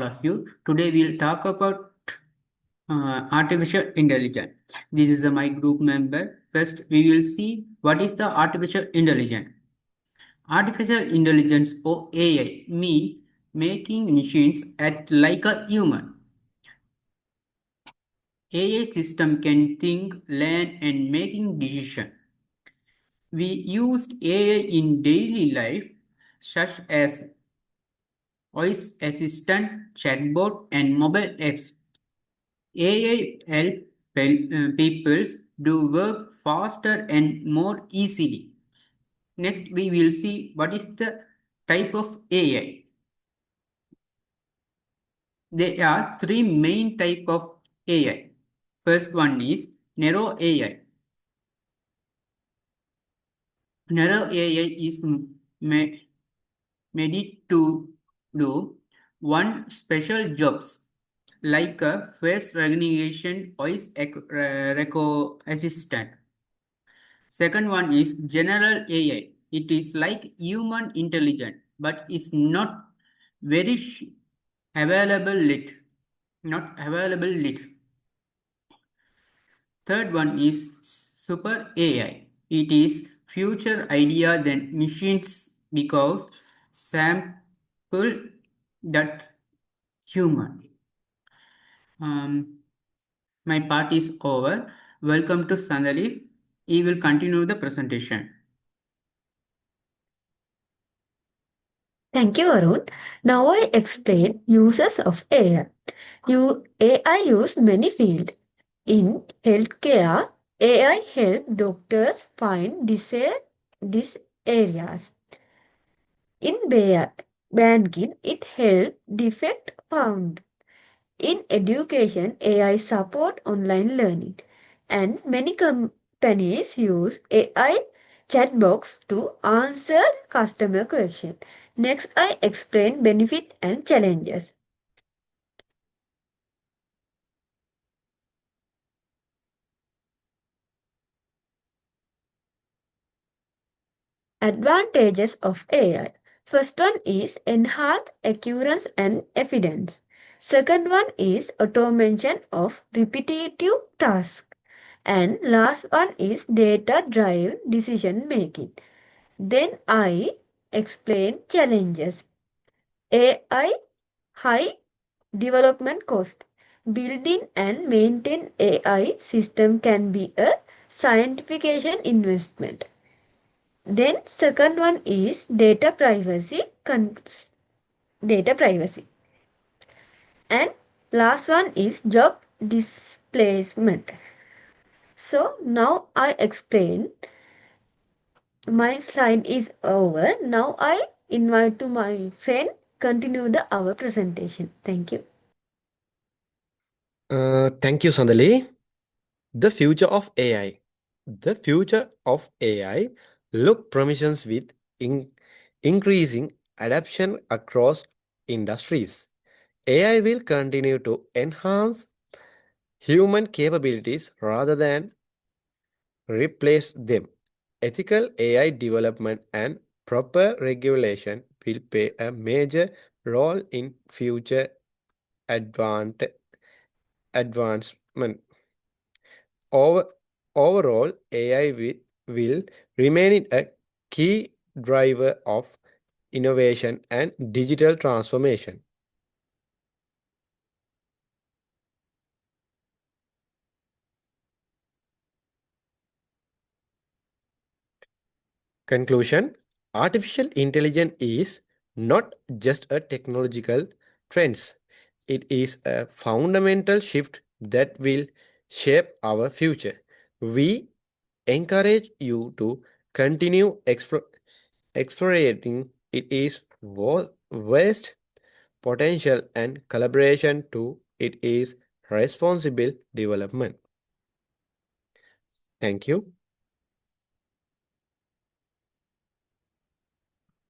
of you. Today we'll talk about artificial intelligence. This is my group member. First, we will see what is the artificial intelligence. Artificial intelligence or AI mean making machines act like a human. AI system can think, learn, and making decision. We use AI in daily life, such as voice assistant, chatbot, and mobile apps. AI help people do work faster and more easily. Next, we will see what is the type of AI. There are three main type of AI. First one is narrow AI. Narrow AI is made to do one special jobs like a face recognition voice reco assistant. Second one is general AI. It is like human intelligence, but it's not very available yet. Not available yet. Third one is super AI. It is future idea than machines because sample that human. My part is over. Welcome to Sandali. He will continue the presentation. Thank you, Arun. Now I explain uses of AI. AI use many fields. In healthcare, AI help doctors find these areas. In banking, it help defect found. In education, AI support online learning. And many companies use AI chatbots to answer customer questions. Next, I explain benefit and challenges. Advantages of AI. First one is enhanced accuracy and evidence. Second one is automation of repetitive tasks. And last one is data-driven decision making. Then I explain challenges. AI high development cost. Building and maintain AI system can be a scientification investment. Then second one is data privacy. Data privacy. And last one is job displacement. So now I explain. My slide is over. Now I invite to my friend continue our presentation. Thank you. Thank you, Sandali. The future of AI. The future of AI look promising with increasing adoption across industries. AI will continue to enhance human capabilities rather than replace them. Ethical AI development and proper regulation will play a major role in future advancement. Overall, AI will remain a key driver of innovation and digital transformation. Conclusion: artificial intelligence is not just a technological trend, it is a fundamental shift that will shape our future. We encourage you to continue exploring its vast potential and collaboration to it is responsible development. Thank you.